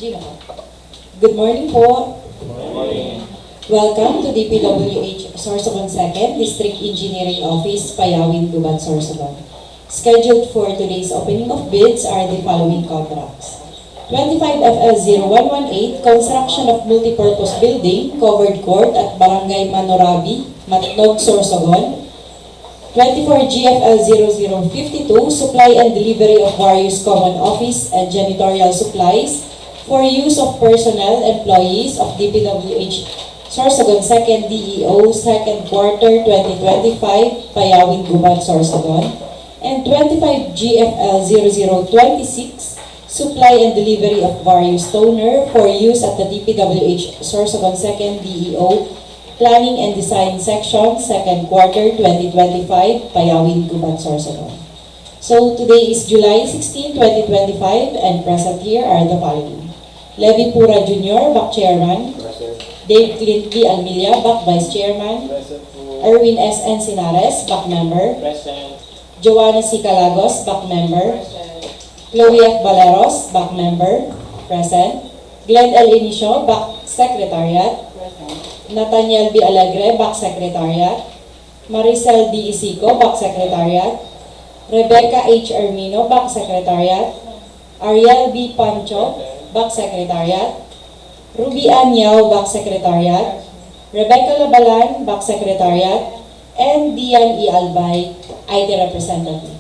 Gina po. Good morning po. Good morning. Welcome to DPWH Sorsogon 2nd District Engineering Office, Payawin, Guban, Sorsogon. Scheduled for today's opening of bids are the following contracts. 25FL0118, construction of multipurpose building, covered court at Barangay Manurabi, Matnog, Sorsogon. 24GFL0052, supply and delivery of various common office and janitorial supplies for use of personnel employees of DPWH Sorsogon 2nd DEO 2nd quarter 2025, Payawin, Guban, Sorsogon. And 25GFL0026, supply and delivery of various toner for use at the DPWH Sorsogon 2nd DEO Planning and Design Section, 2nd quarter 2025, Payawin, Guban, Sorsogon. So today is July 16, 2025, and present here are the following. Levi Pura Jr., Back Chairman. Present. Dave Clintly Almilia, Back Vice Chairman. Present. Erwin S. Encinares, Back Member. Present. Joanna C. Calagos, Back Member. Present. Chloe F. Valeros, Back Member. Present. Glenn L. Inicio, Back Secretariat. Nathaniel B. Alegre, Back Secretariat. Maricel D. Isico, Back Secretariat. Rebecca H. Ermino, Back Secretariat. Ariel B. Pancho, Back Secretariat. Ruby Ann Yao, Back Secretariat. Rebecca Labalan, Back Secretariat. And Dian E. Albay, IT Representative.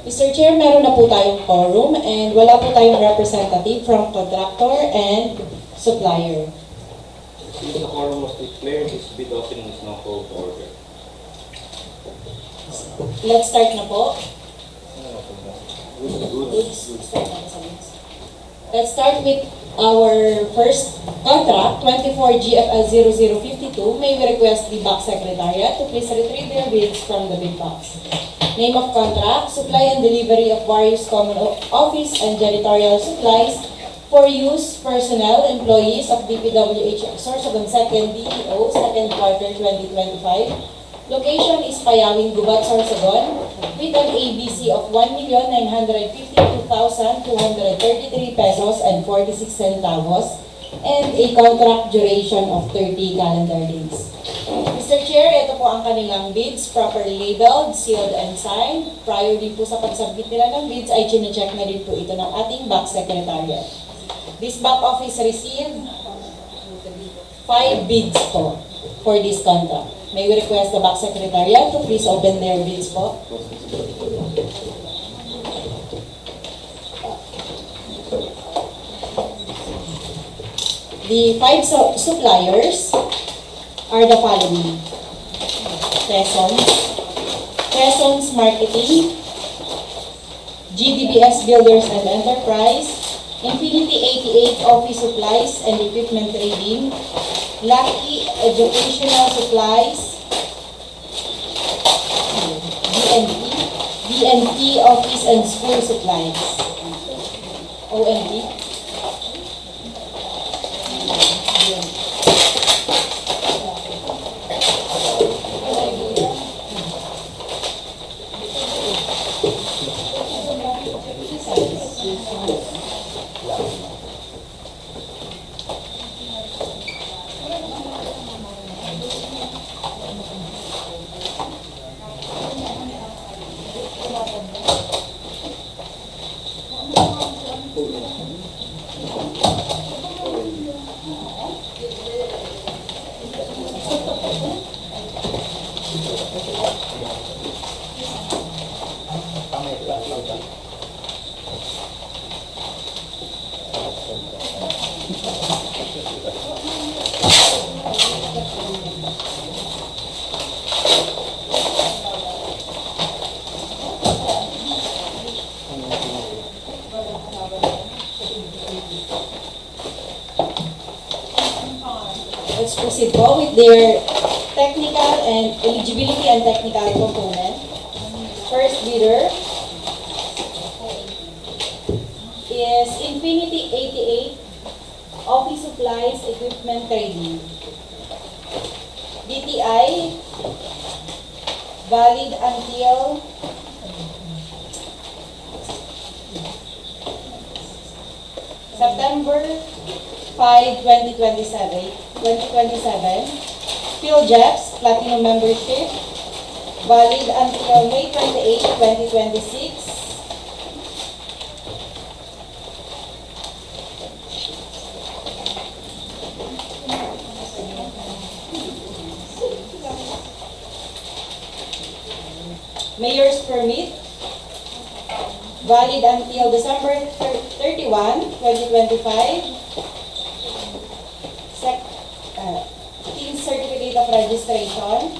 Mr. Chair, meron na po tayong quorum and wala po tayong representative from contractor and supplier. Since the quorum was declared, this bid opening is now called to order. Let's start na po. Goods. Let's start with our first contract, 24GFL0052. May we request the Back Secretariat to please retrieve their bids from the bid box. Name of contract, supply and delivery of various common office and janitorial supplies for use personnel employees of DPWH Sorsogon 2nd DEO 2nd quarter 2025. Location is Payawin, Gubat, Sorsogon with an ABC of 1,952,233 pesos and 46 centavos and a contract duration of 30 calendar days. Mr. Chair, ito po ang kanilang bids, properly labeled, sealed and signed. Prior din po sa pagsubmit nila ng bids ay chinecheck na din po ito ng ating Back Secretariat. This back office received 5 bids po for this contract. May we request the Back Secretariat to please open their bids po. The 5 suppliers are the following. Tessons Marketing, GDBS Builders and Enterprise, Infinity 88 Office Supplies and Equipment Trading, Lucky Educational Supplies, DNT Office and School Supplies, ONT. Let's proceed po with their technical and eligibility and technical component. First bidder is Infinity 88 Office Supplies Equipment Trading. DTI valid until September 5/2027. PhilJeps Platinum Membership, valid until May 28, 2026. Mayor's Permit, valid until December 31, 2025. Team Certificate of Registration.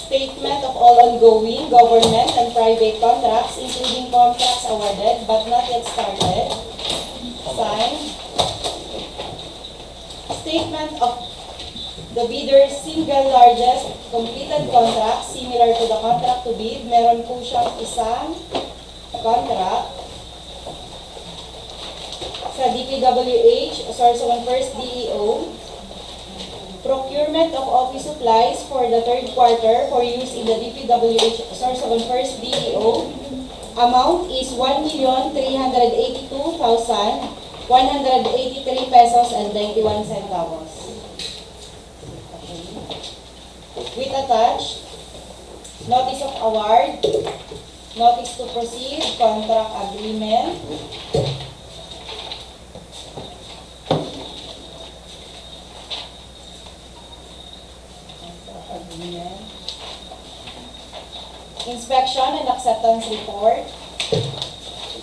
Statement of all ongoing government and private contracts, including contracts awarded but not yet started. Signed. Statement of the bidder's single largest completed contract similar to the contract to bid. Meron po siyang isang contract sa DPWH Sorsogon First DEO. Procurement of office supplies for the third quarter for use in the DPWH Sorsogon First DEO. Amount is 1,382,183 pesos and 91 centavos. With attached, notice of award, notice to proceed, contract agreement, inspection and acceptance report,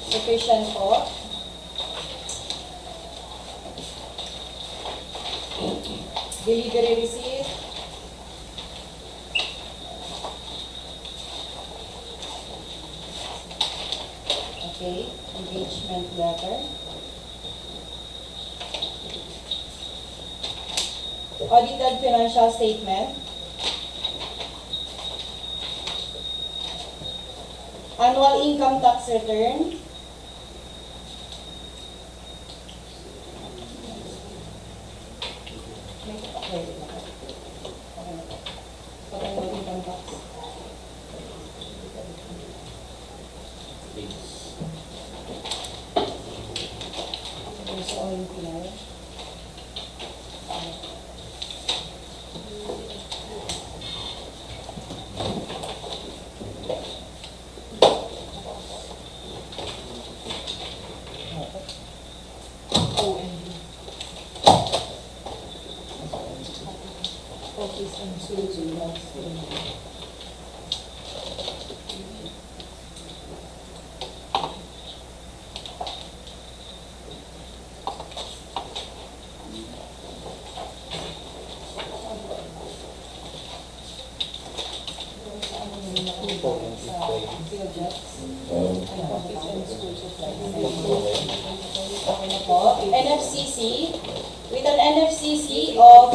sufficient po. Delivery receipt, okay, engagement letter, audited financial statement, annual income tax return, annual income tax, there's all in Pinay. NFCC, with an NFCC of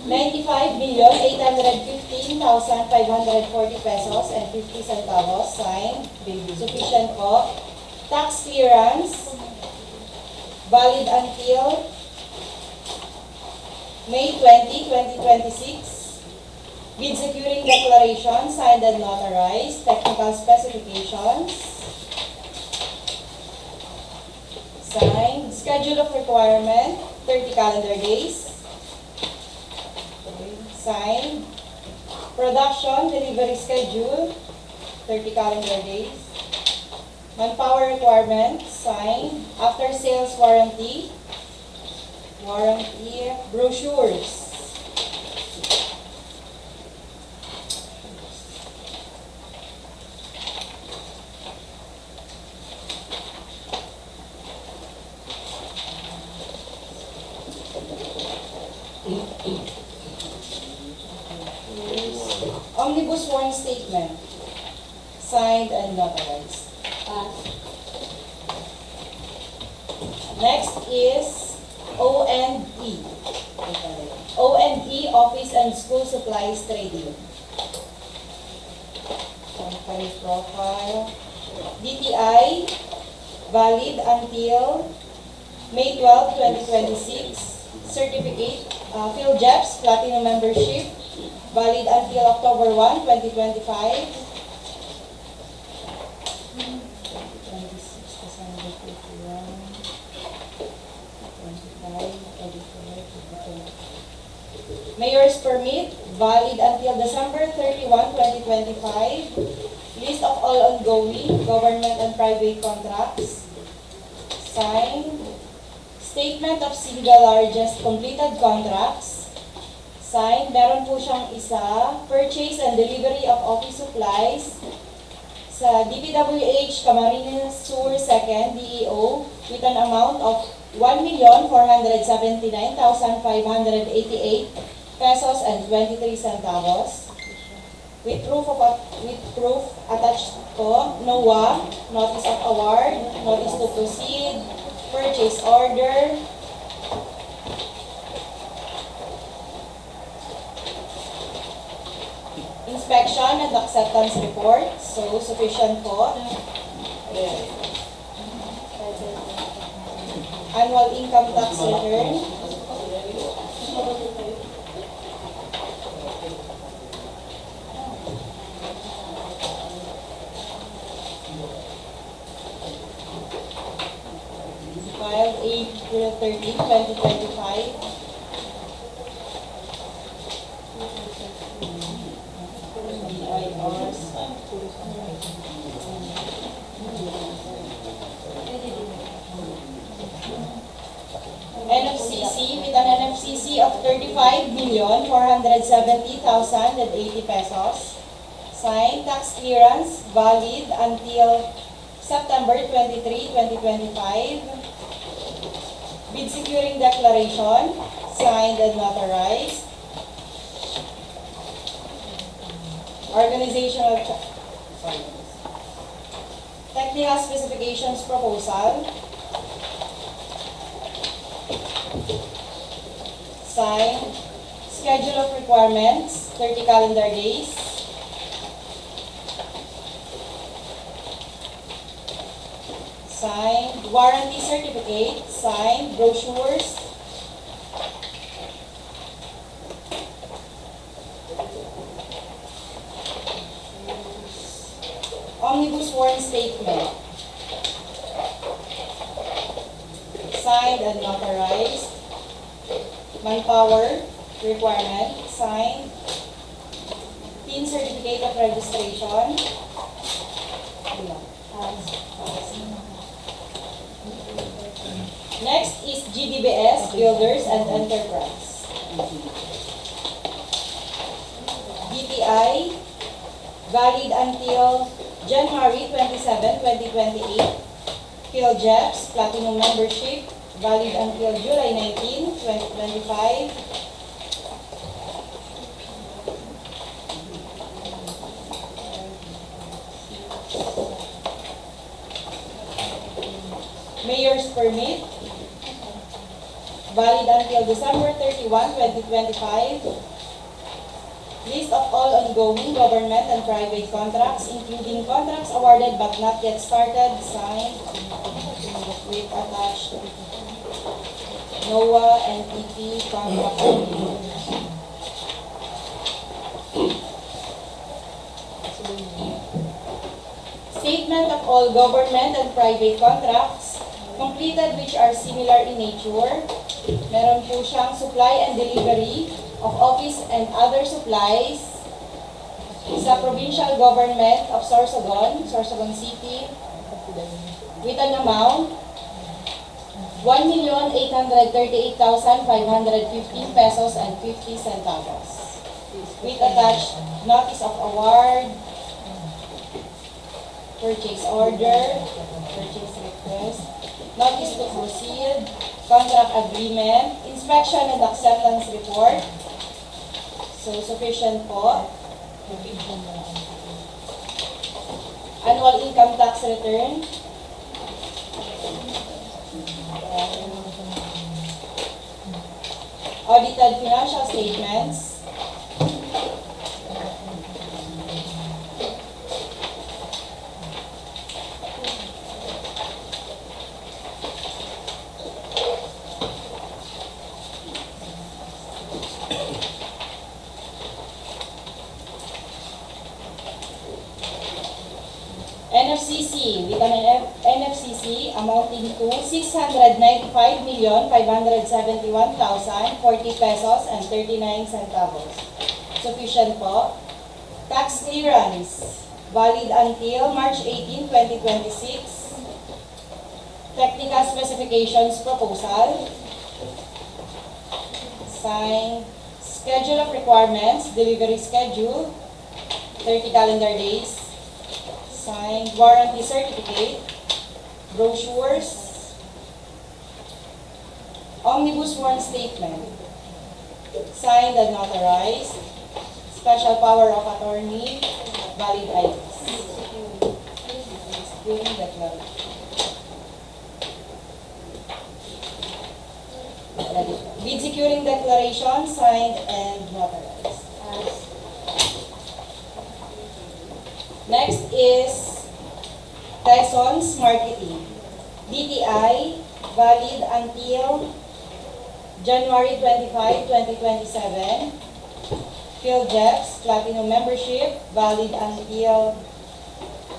95,815,540 pesos and 50 centavos, signed, sufficient po. Tax clearance, valid until May 20, 2026. Bid securing declaration, signed and notarized. Technical specifications, signed. Schedule of requirement, 30 calendar days. Signed. Production, delivery schedule, 30 calendar days. Manpower requirement, signed. After sales warranty, brochures. Omnibus sworn statement, signed and notarized. Next is O&E. O&E, Office and School Supplies Trading. Company profile. DTI, valid until May 12, 2026. Certificate, PhilJeps Platinum Membership, valid until October 1, 2025. Mayor's permit, valid until December 31, 2025. List of all ongoing government and private contracts. Signed. Statement of single largest completed contracts. Signed. Meron po siyang isa. Purchase and delivery of office supplies sa DPWH Camarines Sur 2nd DEO with an amount of 1,479,588 pesos and 23 centavos. With proof attached po, NOA, Notice of Award, Notice to Proceed, Purchase Order, Inspection and Acceptance Report. So, sufficient po. Annual Income Tax Return. Filed April 13, 2025. NFCC with an NFCC of 35,470,080 pesos. Signed. Tax clearance valid until September 23, 2025. Bid securing declaration signed and notarized. Organizational technical specifications proposal. Signed. Schedule of requirements, 30 calendar days. Signed. Warranty certificate, signed. Brochures. Omnibus sworn statement. Signed and notarized. Manpower requirement, signed. PIN certificate of registration. Next is GDBS, Builders and Enterprise. DTI, valid until January 27, 2028. PhilJeps, Platinum Membership, valid until July 19, 2025. Mayor's permit, valid until December 31, 2025. List of all ongoing government and private contracts, including contracts awarded but not yet started, signed with attached NOA and EP contract agreement. Statement of all government and private contracts completed which are similar in nature. Meron po siyang supply and delivery of office and other supplies sa provincial government of Sorsogon, Sorsogon City, with an amount 1,838,515 pesos and 50 centavos. With attached notice of award, purchase order, purchase request, notice to proceed, contract agreement, inspection and acceptance report. So, sufficient po. Annual income tax return. Audited financial statements. NFCC, with an NFCC amounting to 695,571,040 pesos and 39 centavos. Sufficient po. Tax clearance, valid until March 18, 2026. Technical specifications proposal. Signed. Schedule of requirements, delivery schedule, 30 calendar days. Signed. Warranty certificate, brochures, omnibus warrant statement, signed and notarized, special power of attorney, valid IDs. During declaration. Bid securing declaration, signed and notarized. Next is Tessons Marketing. DTI, valid until January 25, 2027. PhilJeps, Platinum Membership, valid until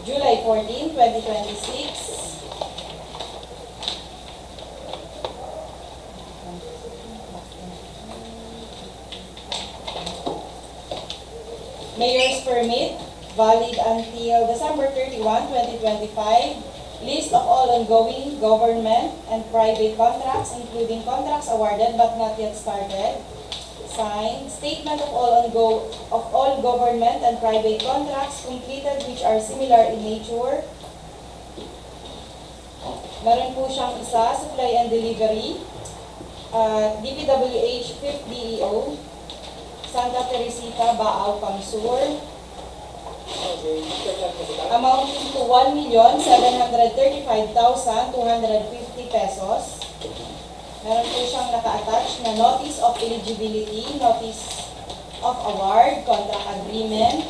July 14, 2026. Mayor's Permit, valid until December 31, 2025. List of all ongoing government and private contracts, including contracts awarded but not yet started. Signed. Statement of all government and private contracts completed which are similar in nature. Meron po siyang isa, supply and delivery. DPWH 5th DEO. Santa Teresita, Baaw, Kamsur. Amounting to 1,735,250 pesos. Meron po siyang naka-attach na Notice of Eligibility, Notice of Award, Contract Agreement,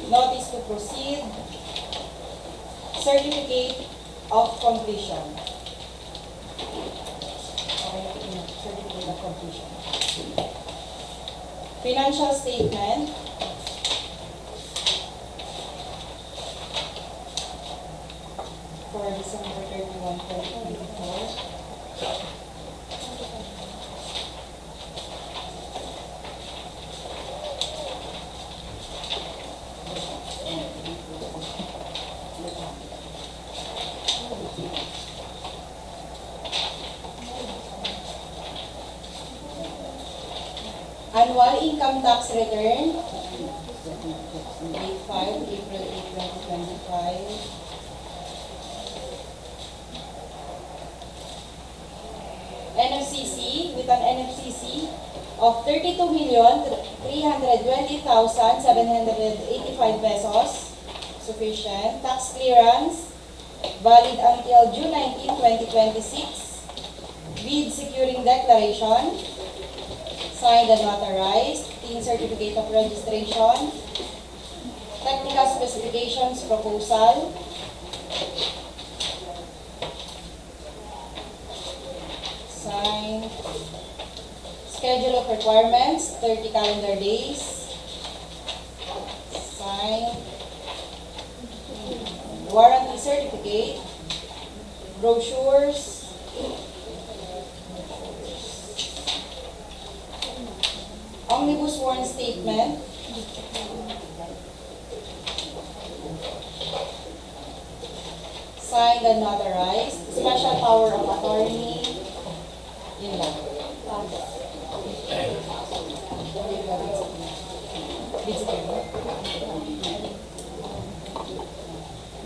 Notice to Proceed, Certificate of Completion. Certificate of Completion. Financial Statement. For December 31, 2024. Annual Income Tax Return, date filed April 8, 2025. NFCC, with an NFCC of 32,320,785 pesos, sufficient. Tax clearance, valid until June 19, 2026. Bid securing declaration, signed and notarized. Team certificate of registration. Technical specifications proposal. Signed. Schedule of requirements, 30 calendar days. Signed. Warranty certificate. Brochures. Omnibus warrant statement. Signed and notarized. Special power of attorney. Yun lang.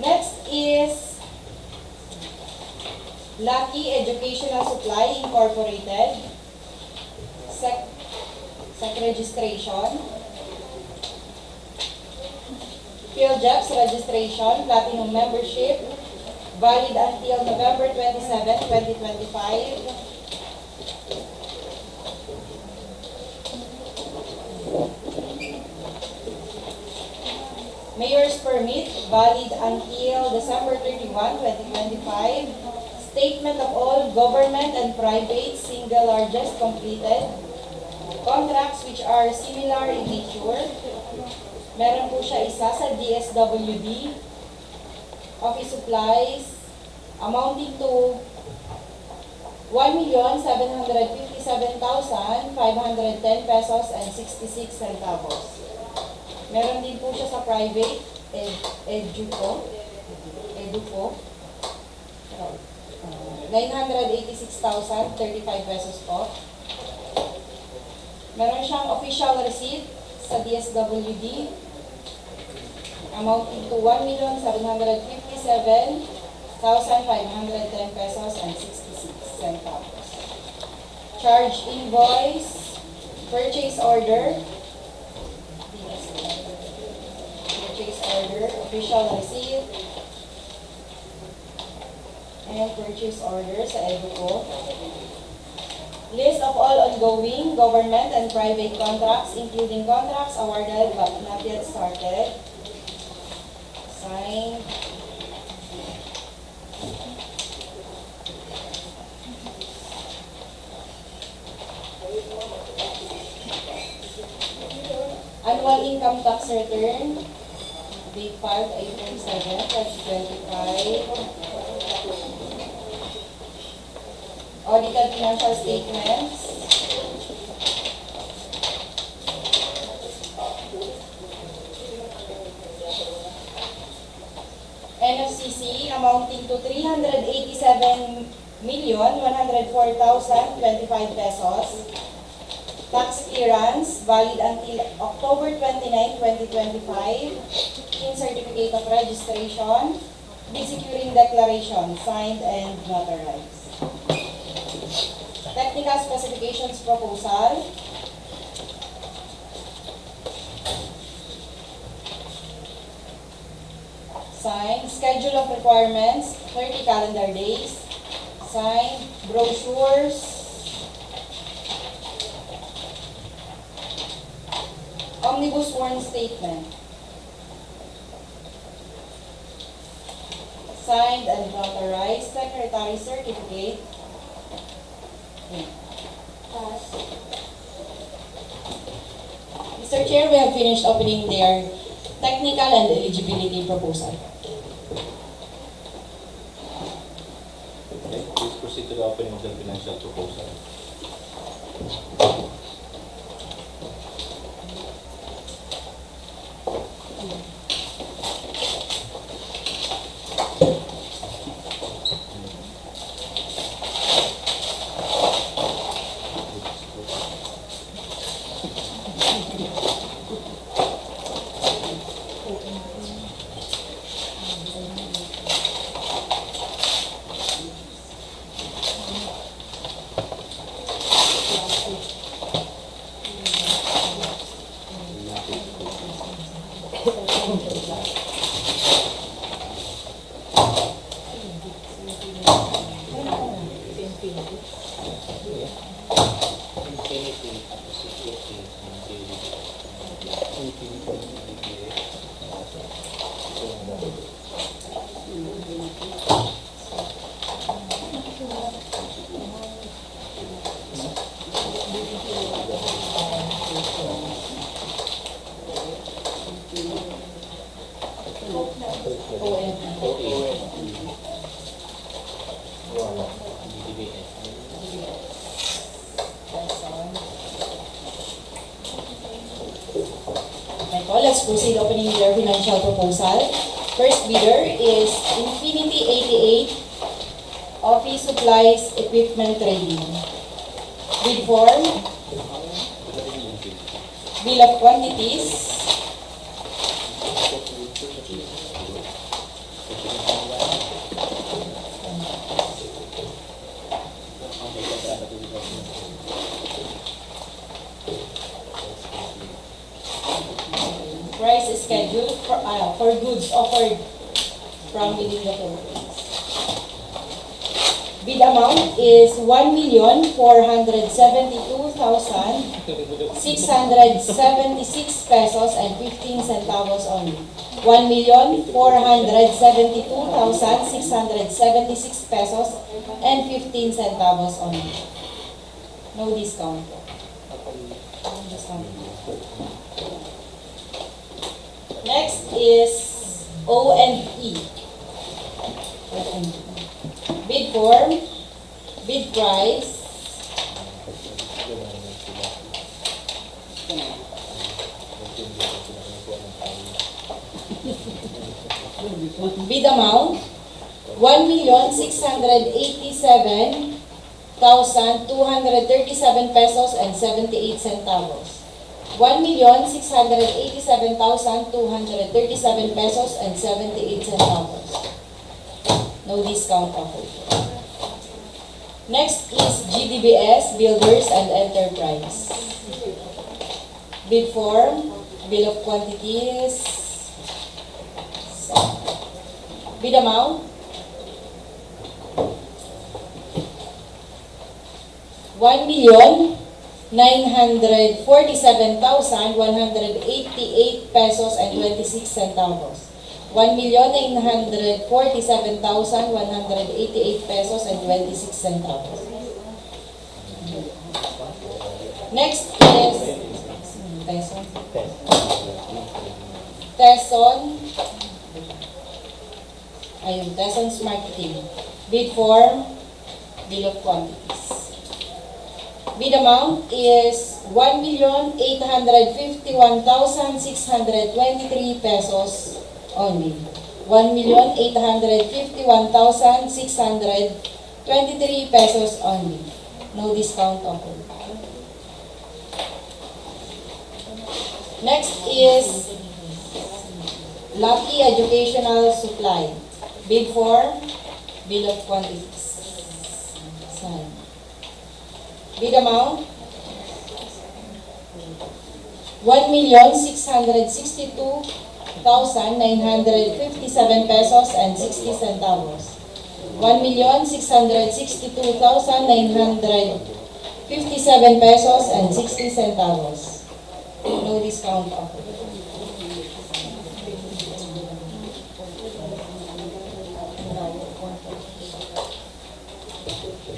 Next is Lucky Educational Supply Incorporated. Sec registration. PhilJeps registration, Platinum Membership, valid until November 27, 2025. Mayor's Permit, valid until December 31, 2025. Statement of all government and private single largest completed contracts which are similar in nature. Meron po siya isa sa DSWD, office supplies, amounting to 1,757,510 pesos and 66 centavos. Meron din po siya sa private, educo, 986,035 pesos po. Meron siyang official receipt sa DSWD, amounting to 1,757,510 pesos and 66 centavos. Charge invoice, purchase order, official receipt, and purchase order sa educo. List of all ongoing government and private contracts, including contracts awarded but not yet started. Signed. Annual income tax return, date filed April 7, 2025. Audited financial statements. NFCC amounting to 387,104,025 pesos. Tax clearance valid until October 29, 2025. In certificate of registration. Bid securing declaration signed and notarized. Technical specifications proposal. Signed. Schedule of requirements, 30 calendar days. Signed. Brochures. Omnibus sworn statement. Signed and notarized. Secretary certificate. Mr. Chair, we have finished opening their technical and eligibility proposal. Okay, please proceed to the opening of the financial proposal. Let's proceed opening their financial proposal. First bidder is Infinity 88 Office Supplies Equipment Trading. Bid form, bill of quantities, price schedule for goods offered from within the Philippines. Bid amount is 1,472,676 pesos and 15 centavos only. 1,472,676 pesos and 15 centavos only. No discount. No discount. Next is O&E. Bid form, bid price, bid amount, 1,687,237 pesos and 78 centavos. 1,687,237 pesos and 78 centavos. No discount offer. Next is GDBS, Builders and Enterprise. Bid form, bill of quantities, bid amount, 1,947,188 pesos and 26 centavos. 1,947,188 pesos and 26 centavos. Next is Teson's Marketing. Bid form, bill of quantities. Bid amount is 1,851,623 pesos only. 1,851,623 pesos only. No discount offer. Next is Lucky Educational Supply. Bid form, bill of quantities. Sign. Bid amount, 1,662,957 pesos and 60 centavos. 1,662,957 pesos and 60 centavos. No discount offer.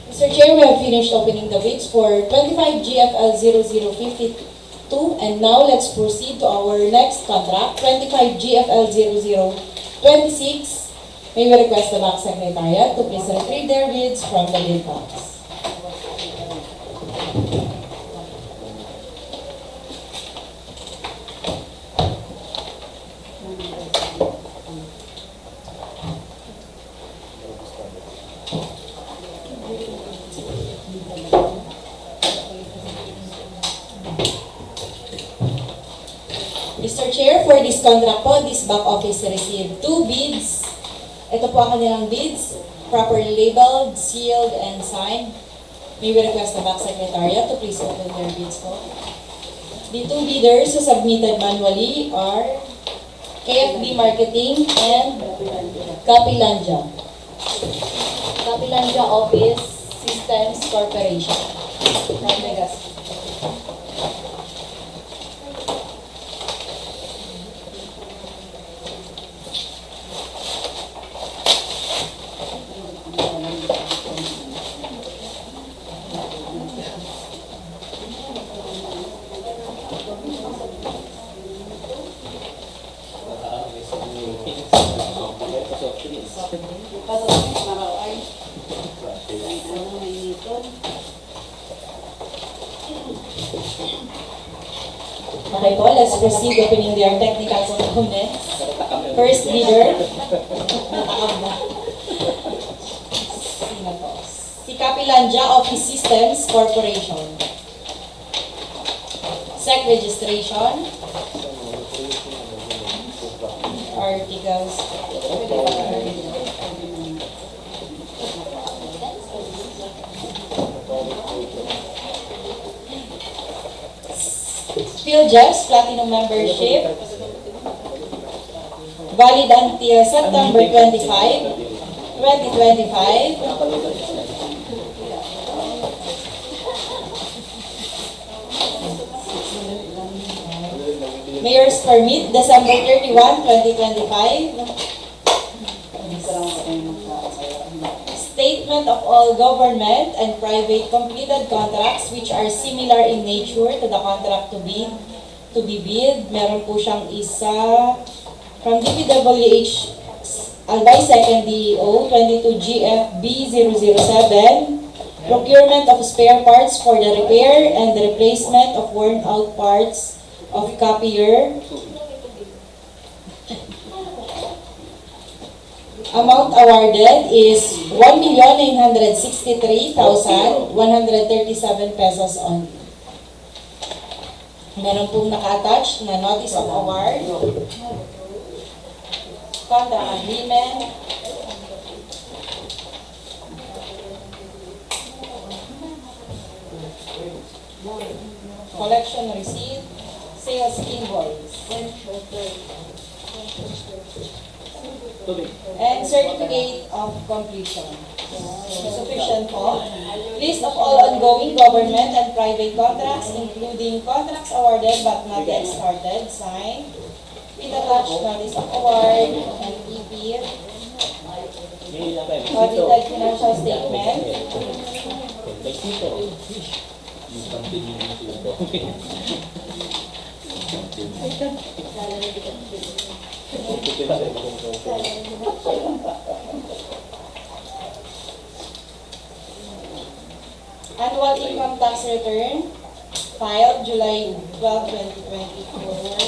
Mr. Chair, we have finished opening the bids for 25 GFL 0052, and now let's proceed to our next contract, 25 GFL 0026. May we request the back secretariat to please retrieve their bids from the bid box. Mr. Chair, for this contract po, this back office received 2 bids. Ito po ang kanilang bids, properly labeled, sealed, and signed. May we request the back secretariat to please open their bids po. The 2 bidders who submitted manually are KFB Marketing and Capilanja. Capilanja Office Systems Corporation. From Legazpi. Okay po, let's proceed opening their technical components. First bidder, natakab na. Sino po? Si Capilanja Office Systems Corporation. SEC registration. Articles. PhilJeffs Platinum Membership, valid until September 25, 2025. Mayor's Permit, December 31, 2025. Statement of all government and private completed contracts which are similar in nature to the contract to bid, to be bid. Meron po siyang isa from DPWH Albay 2nd DEO 22 GFB 007. Procurement of spare parts for the repair and the replacement of worn out parts of copier. Amount awarded is 1,963,137 pesos only. Meron pong naka-attach na notice of award, contract agreement, collection receipt, sales invoice, and certificate of completion. Sufficient po. List of all ongoing government and private contracts, including contracts awarded but not yet started, signed, with attached notice of award, and EP, audited financial statement, annual income tax return, filed July 12, 2024.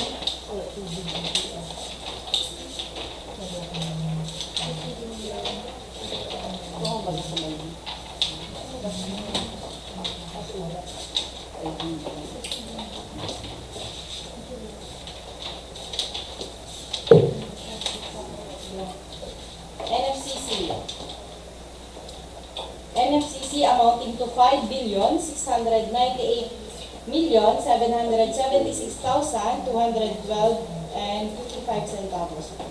NFCC amounting to 5,698,776,212.55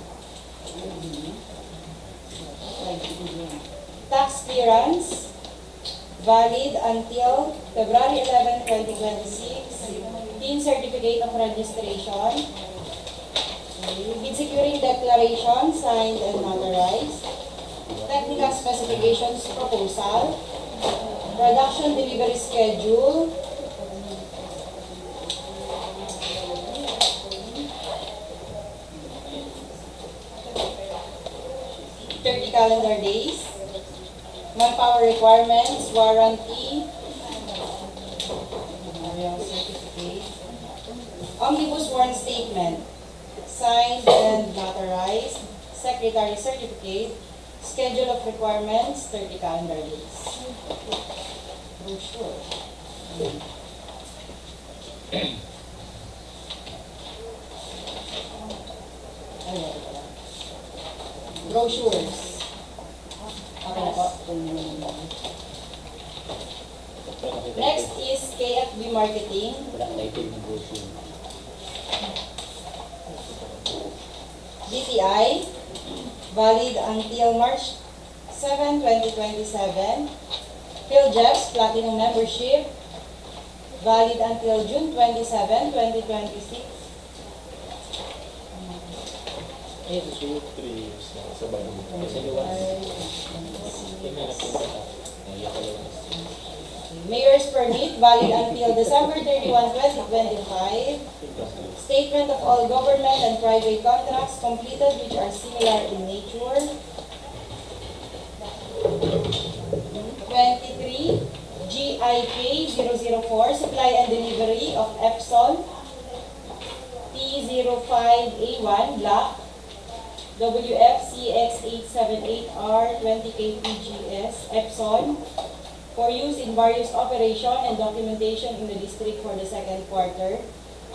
Tax clearance valid until February 11, 2026. Team certificate of registration. Bid securing declaration signed and notarized. Technical specifications proposal, production delivery schedule, calendar days, manpower requirements, warranty, certificate, omnibus warrant statement, signed and notarized, secretary certificate, schedule of requirements, 30 calendar days. Brochure. Brochures. Okay na po. Next is KFB Marketing. DTI. Valid until March 7, 2027. PhilJeps Platinum Membership. Valid until June 27, 2026. Mayor's permit valid until December 31, 2025. Statement of all government and private contracts completed which are similar in nature. 23. GIK 004 supply and delivery of Epson T05A1 block WFCX878R 20kpgs Epson for use in various operation and documentation in the district for the second quarter,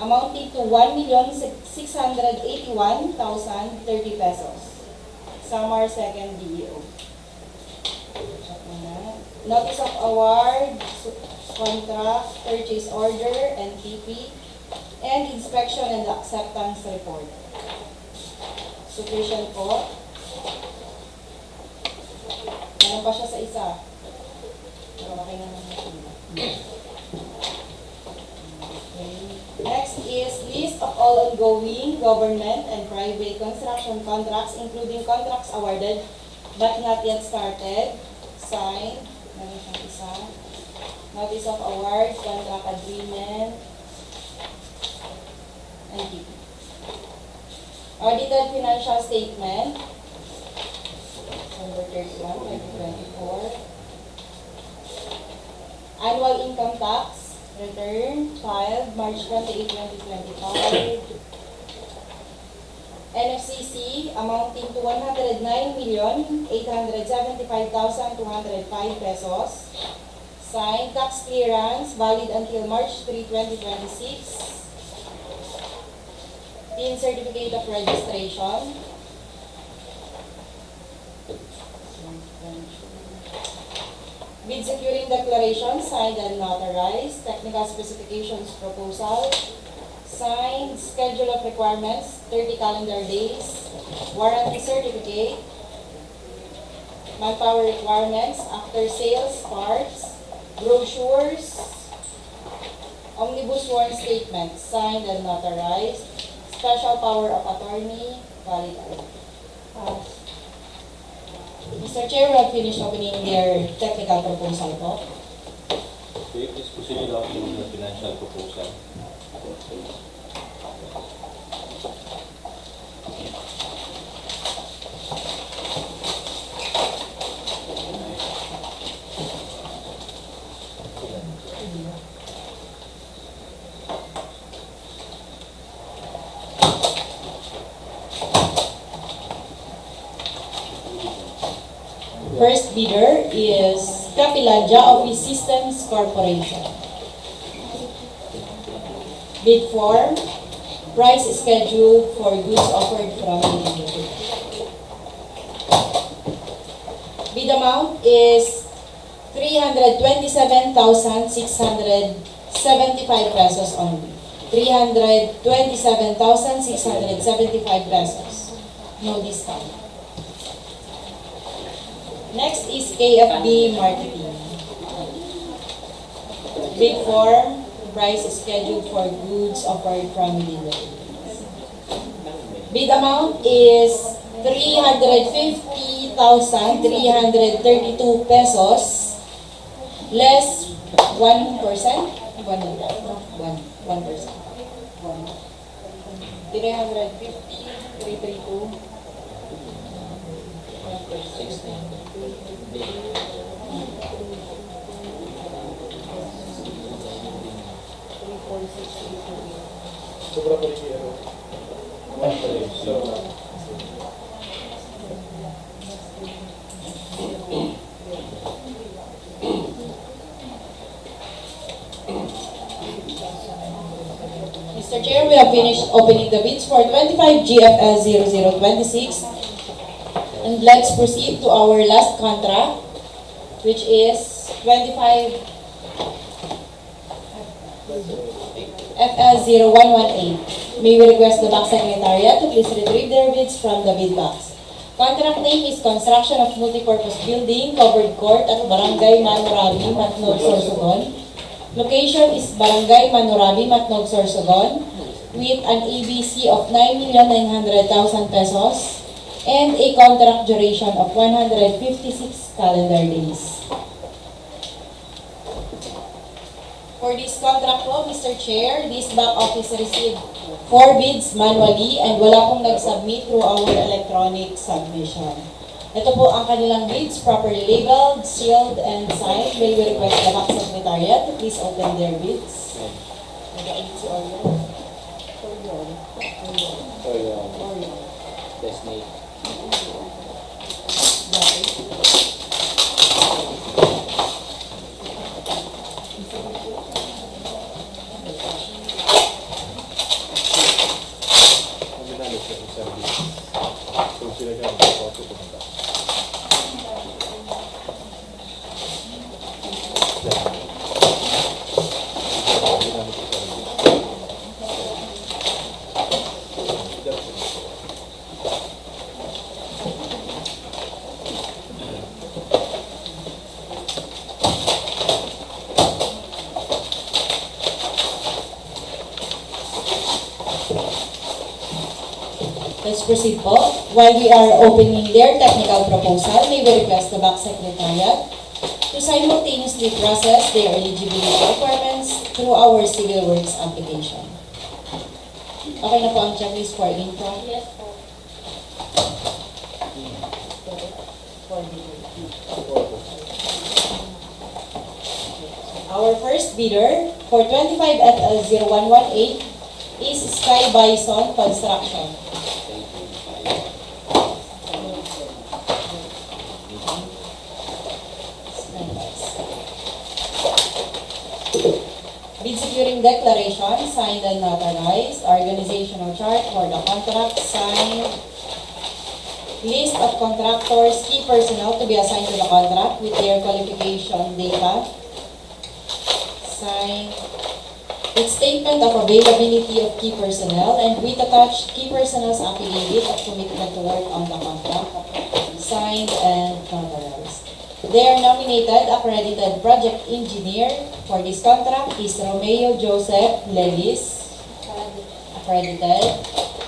amounting to 1,681,030 pesos. Samar 2nd DEO. Notice of award, contract, purchase order, NTP, and inspection and acceptance report. Sufficient po. Meron pa siya sa isa. Pero okay naman natin. Next is list of all ongoing government and private construction contracts, including contracts awarded but not yet started, signed, meron siyang isa. Notice of award, contract agreement, NTP. Audited financial statement, December 31, 2024. Annual income tax return filed March 28, 2025. NFCC amounting to 109,875,205 pesos. Signed tax clearance valid until March 3, 2026. In certificate of registration. Bid securing declaration signed and notarized. Technical specifications proposal. Signed schedule of requirements 30 calendar days. Warranty certificate. Manpower requirements, after sales parts, brochures, omnibus sworn statements signed and notarized. Special power of attorney, valid. Mr. Chair, we have finished opening their technical proposal po. Okay, please proceed out with the financial proposal. First bidder is Capiladja Office Systems Corporation. Bid form, price schedule for goods offered from the bidder. Bid amount is 327,675 pesos only. 327,675 pesos. No discount. Next is KFD Marketing. Bid form, price scheduled for goods offered from dealer. Bid amount is 350,332 pesos, less 1%. 1%. 350,332. Sobra pa rin siya. Mr. Chair, we have finished opening the bids for 25 GFL 0026. And let's proceed to our last contract, which is 25 FL 0118. May we request the Bank Secretariat to please retrieve their bids from the bid box. Contract name is Construction of Multipurpose Building, Covered Court at Barangay Manurabi, Matnog, Sorsogon. Location is Barangay Manurabi, Matnog, Sorsogon, with an ABC of 9,900,000 pesos and a contract duration of 156 calendar days. For this contract po, Mr. Chair, this back office received 4 bids manually and wala pong nag-submit through our electronic submission. Ito po ang kanilang bids, properly labeled, sealed, and signed. May we request the Bank Secretariat to please open their bids. Designate. Let's proceed po. While we are opening their technical proposal, may we request the Bank Secretariat to simultaneously process their eligibility requirements through our Civil Works application. Okay na po ang checklist for INFRA? Yes po. Our first bidder for 25 FL0118 is Sky Bison Construction. Bid securing declaration, signed and notarized. Organizational chart for the contract, signed. List of contractors, key personnel to be assigned to the contract with their qualification data, signed. With statement of availability of key personnel and with attached key personnel's affidavit of commitment to work on the contract, signed and notarized. Their nominated accredited project engineer for this contract is Romeo Joseph Lelis, accredited.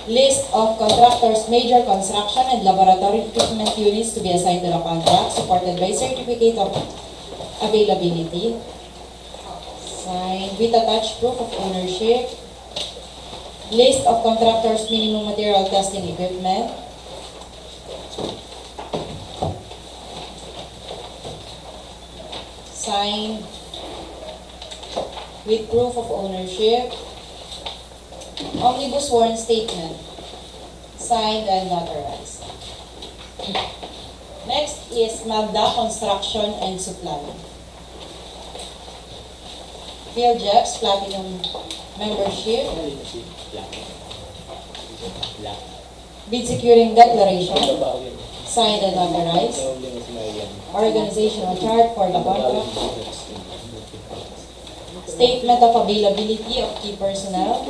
List of contractors, major construction and laboratory equipment units to be assigned to the contract, supported by certificate of availability, signed with attached proof of ownership. List of contractors, minimum material testing equipment, signed with proof of ownership. Omnibus warrant statement, signed and notarized. Next is Magda Construction and Supply. PhilJeps Platinum Membership. Bid securing declaration, signed and notarized. Organizational chart for the contract. Statement of availability of key personnel.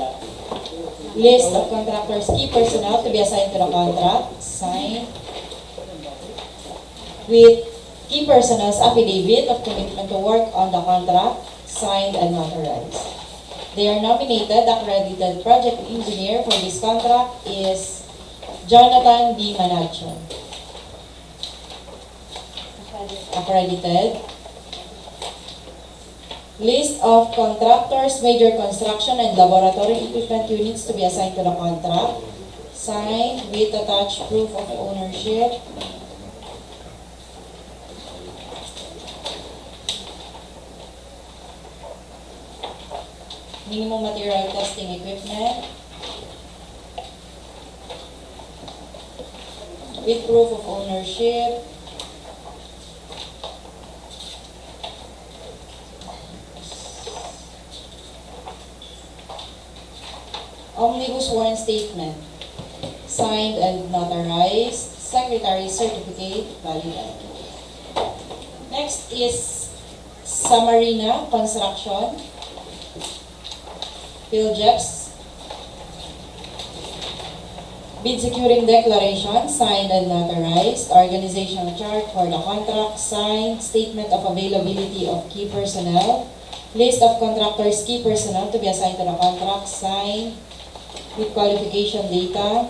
List of contractors, key personnel to be assigned to the contract, signed. With key personnel's affidavit of commitment to work on the contract, signed and notarized. Their nominated accredited project engineer for this contract is Jonathan B. Manacho, accredited. List of contractors, major construction and laboratory equipment units to be assigned to the contract, signed with attached proof of ownership. Minimum material testing equipment with proof of ownership. Omnibus warrant statement, signed and notarized. Secretary's certificate, valid. Next is Samarina Construction. PhilJeps. Bid securing declaration, signed and notarized. Organizational chart for the contract, signed. Statement of availability of key personnel. List of contractors, key personnel to be assigned to the contract, signed. With qualification data.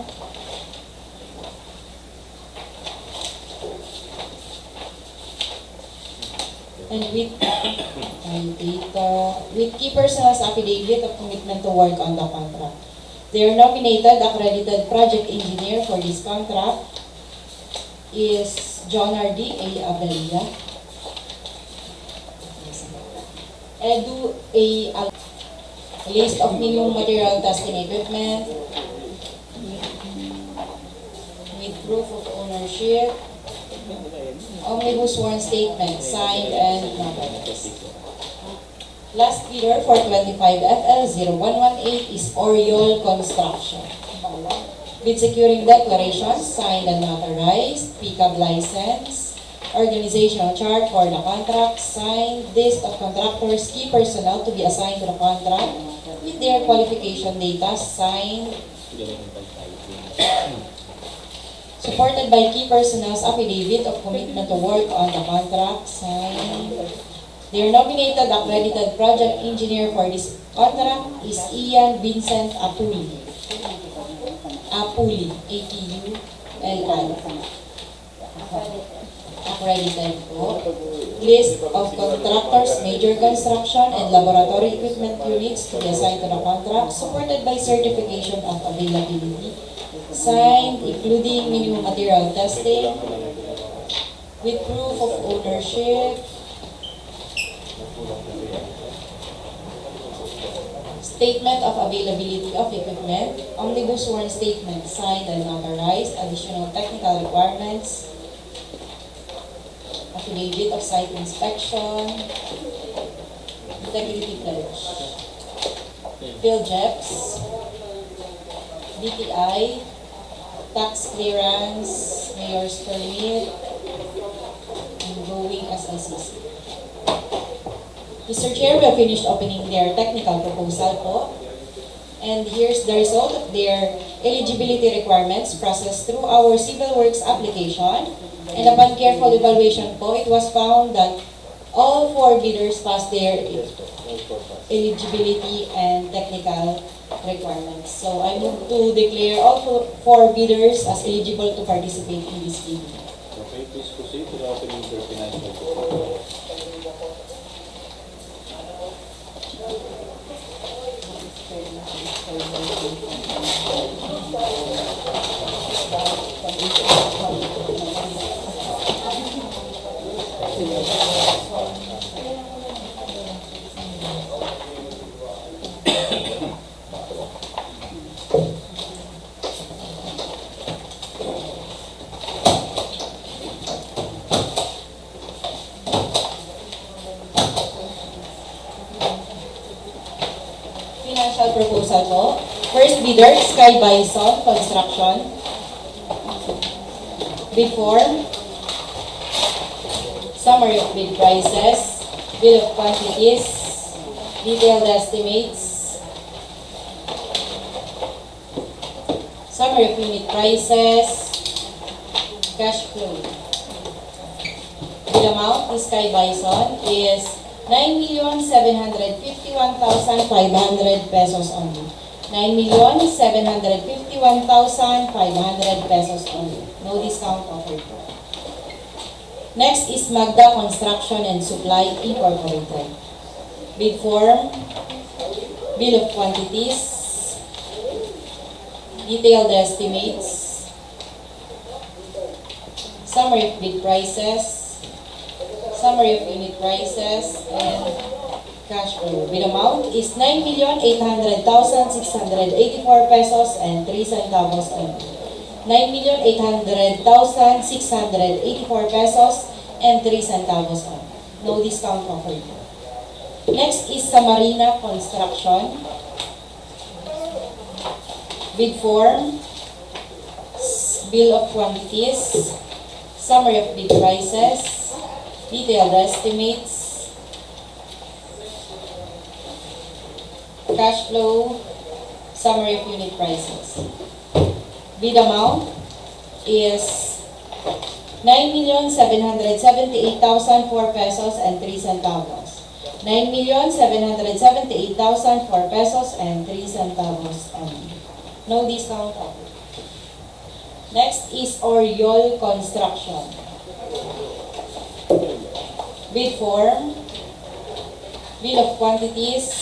And with key personnel's affidavit of commitment to work on the contract. Their nominated accredited project engineer for this contract is John R.D. A. Avelia. Edu A. List of minimum material testing equipment with proof of ownership. Omnibus warrant statement, signed and notarized. Last bidder for 25 FL0118 is Oriole Construction. Bid securing declaration, signed and notarized. Pickup license. Organizational chart for the contract, signed. List of contractors, key personnel to be assigned to the contract with their qualification data, signed. Supported by key personnel's affidavit of commitment to work on the contract, signed. Their nominated accredited project engineer for this contract is Ian Vincent Apuli. Apuli, A-P-U-L-I. accredited po. List of contractors, major construction, and laboratory equipment units to be assigned to the contract, supported by certification of availability, signed including minimum material testing, with proof of ownership, statement of availability of equipment, omnibus sworn statement signed and notarized, additional technical requirements, affidavit of site inspection, integrity pledge, field JEPs, DTI, tax clearance, mayor's permit, and going as ICC. Mr. Chair, we have finished opening their technical proposal po. And here's the result of their eligibility requirements processed through our civil works application. And upon careful evaluation po, it was found that all 4 bidders passed their eligibility and technical requirements. So I move to declare all 4 bidders as eligible to participate in this bidding. Okay, please proceed to the opening of your financial proposal. Financial proposal po. First bidder, Sky Bison Construction. Bid form. Summary of bid prices. Bill of quantities. Detailed estimates. Summary of unit prices. Cash flow. Bid amount is Sky Bison is 9,751,500 pesos only. 9,751,500 pesos only. No discount offered po. Next is Magda Construction and Supply Incorporated. Bid form, bill of quantities, detailed estimates, summary of bid prices, summary of unit prices, and cash flow. Bid amount is 9,800,684 pesos and 3 centavos only. 9,800,684 pesos and 3 centavos only. No discount offered. Next is Samarina Construction. Bid form, bill of quantities, summary of bid prices, detailed estimates, cash flow, summary of unit prices. Bid amount is 9,778,004 pesos and 3 centavos. 9,778,004 pesos and 3 centavos only. No discount offered. Next is Oriol Construction. Bid form, bill of quantities,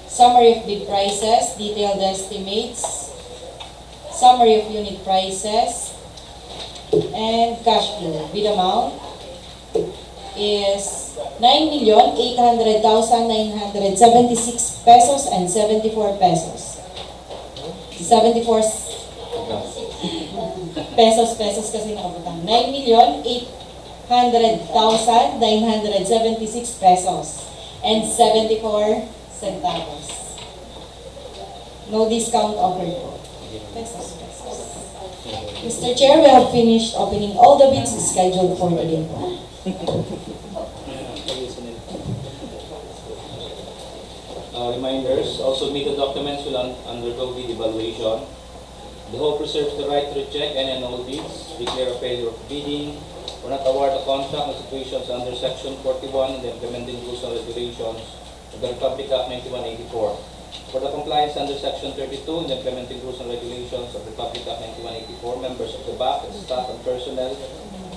summary of bid prices, detailed estimates, summary of unit prices, and cash flow. Bid amount is 9,800,976 pesos and 74 pesos. 74 pesos kasi nakabutang. 9,800,976 pesos and 74 centavos. No discount offered po. Pesos. Mr. Chair, we have finished opening all the bids scheduled for today po. Reminders, all submitted documents will undergo bid evaluation. The hope reserves the right to reject any and all bids, declare a failure of bidding, or not award a contract in situations under Section 41 in the implementing rules and regulations of the Republic Act 9184. For the compliance under Section 32 and implementing rules and regulations of Republic Act 9184, members of the BAC and staff and personnel,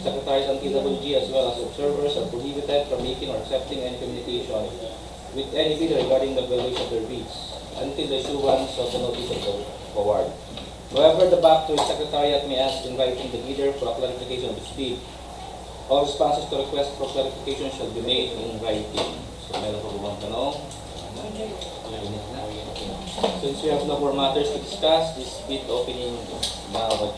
secretaries and TWG, as well as observers are prohibited from making or accepting any communication with any bidder regarding the valuation of their bids until the issuance of the notice of the award. However, the BAC to its secretariat may ask in writing the bidder for a clarification of its bid. All responses to request for clarification shall be made in writing. So, meron po bang tanong? Since we have no more matters to discuss, this bid opening is now adjourned.